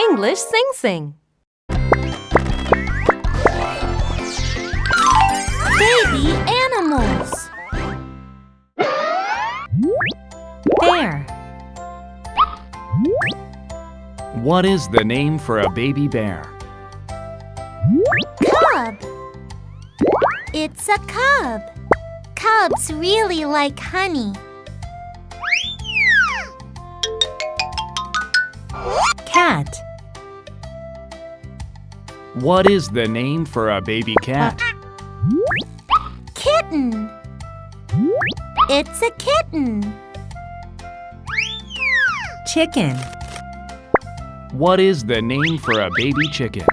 English sing-sing. Baby animals. Bear. What is the name for a baby bear? Cub. It's a cub. Cubs really like honey. Cat. What is the name for a baby cat? Kitten. It's a kitten. Chicken. What is the name for a baby chicken?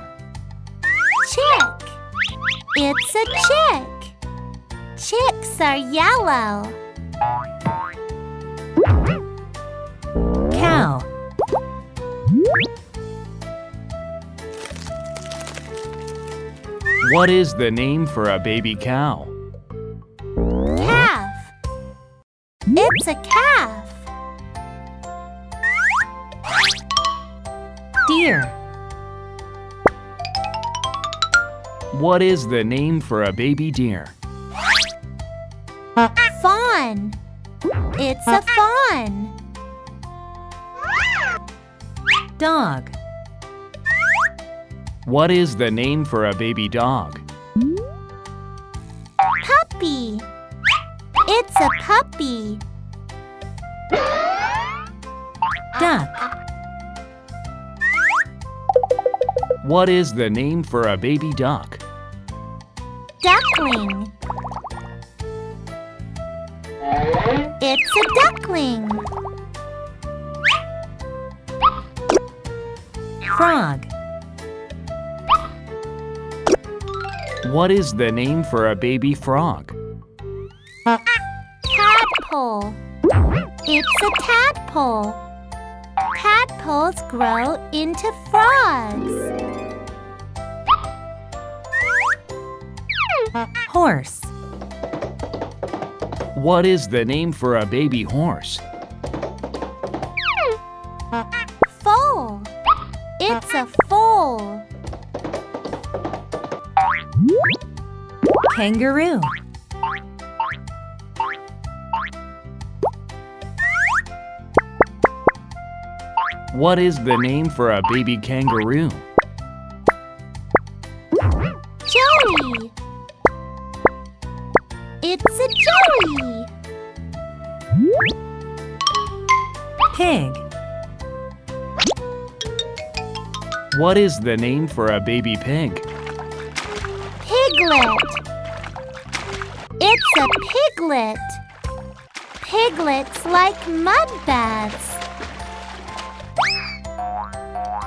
Chick. It's a chick. Chicks are yellow. Cow. What is the name for a baby cow? Calf. It's a calf. Deer. What is the name for a baby deer? Fawn. It's a fawn. Dog. What is the name for a baby dog? Puppy. It's a puppy. Duck. What is the name for a baby duck? Duckling. It's a duckling. Frog. What is the name for a baby frog? Tadpole. It's a tadpole. Tadpoles grow into frogs. Horse. What is the name for a baby horse? Foal. It's a foal. Kangaroo. What is the name for a baby kangaroo? Joey. It's a joey. Pig. What is the name for a baby pig? Piglet. It's a piglet. Piglets like mud baths.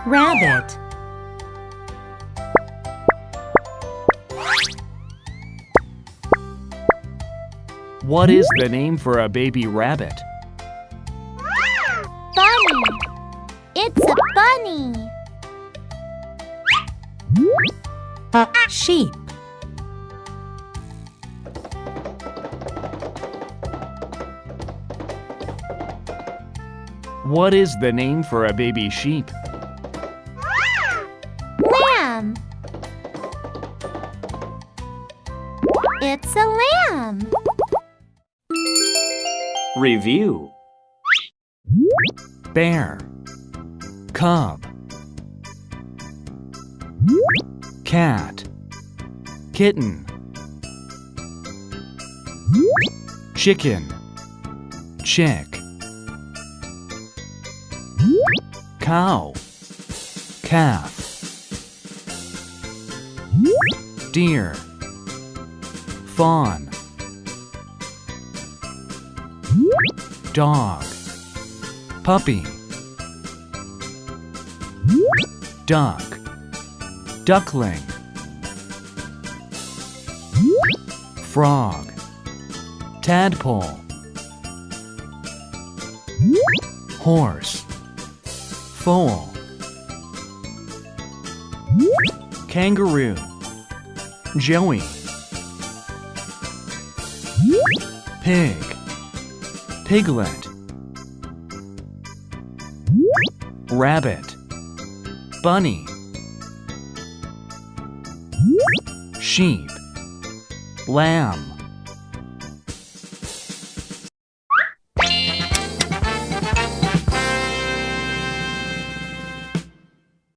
Rabbit. What is the name for a baby rabbit? Bunny. It's a bunny. Sheep. What is the name for a baby sheep? Lamb. It's a lamb. Review. Bear. Cub. Cat. Kitten. Chicken. Chick. Cow. Calf. Deer. Fawn. Dog. Puppy. Duck. Duckling. Frog. Tadpole. Horse. Foal. Kangaroo. Joey. Pig. Piglet. Rabbit. bunny. Sheep, lamb.